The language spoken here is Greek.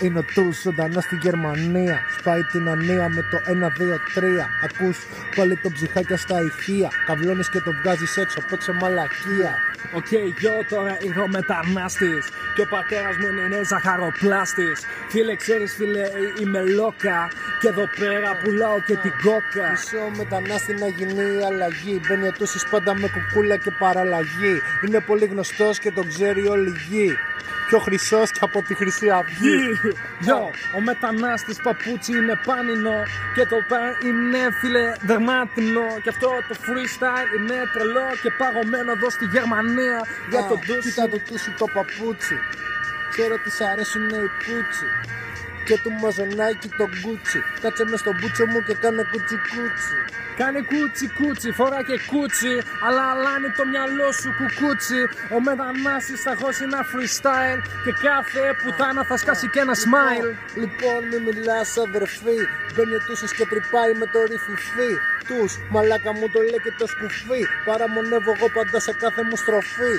Είναι ο Τους ζωντανά στη Γερμανία. Σπάει την ανία με το 1-2-3. Ακούς πάλι το ψυχάκια στα ηχεία. Καβλώνεις και το βγάζεις έξω, παίξε μαλακία. Οκ, γιο, τώρα είμαι ο μετανάστης και ο πατέρας μου είναι ζαχαροπλάστης. Φίλε, ξέρεις φίλε, είμαι λόκα και εδώ πέρα πουλάω και την κόκα. Μισό μετανάστη να γίνει η αλλαγή. Μπαίνει ο Τούσης πάντα με κουκούλα και παραλλαγή. Είναι πολύ γνωστός και τον ξέρει όλη η γη. Πιο χρυσός και από τη Χρυσή Αυγή. Γιο, ο μετανάστης παπούτσι είναι πάνινο και το είναι φίλε δερμάτινο. Και αυτό το freestyle είναι τρελό και παγωμένο εδώ στη Γερμανία για τον Τούσι. Κοίτα το Τούσι το παπούτσι. Ξέρω ότι σ' αρέσουν οι πούτσι. Και του μαζονάκι το γκούτσι. Κάτσε μες στο μπούτσο μου και κάνε κουτσι κουτσι. Κάνε κούτσι κούτσι, φορά και κούτσι, αλλά αλάνει το μυαλό σου κουκούτσι. Ο μετανάστης θα χώσει ένα freestyle και κάθε πουτάνα θα σκάσει και ένα smile. Λοιπόν μη μιλάς αδερφή, μπαίνει ο Τούσης και τρυπάει με το ρηφιφί. Τους, μαλάκα μου το λέει και το σκουφί, παραμονεύω εγώ πάντα σε κάθε μου στροφή.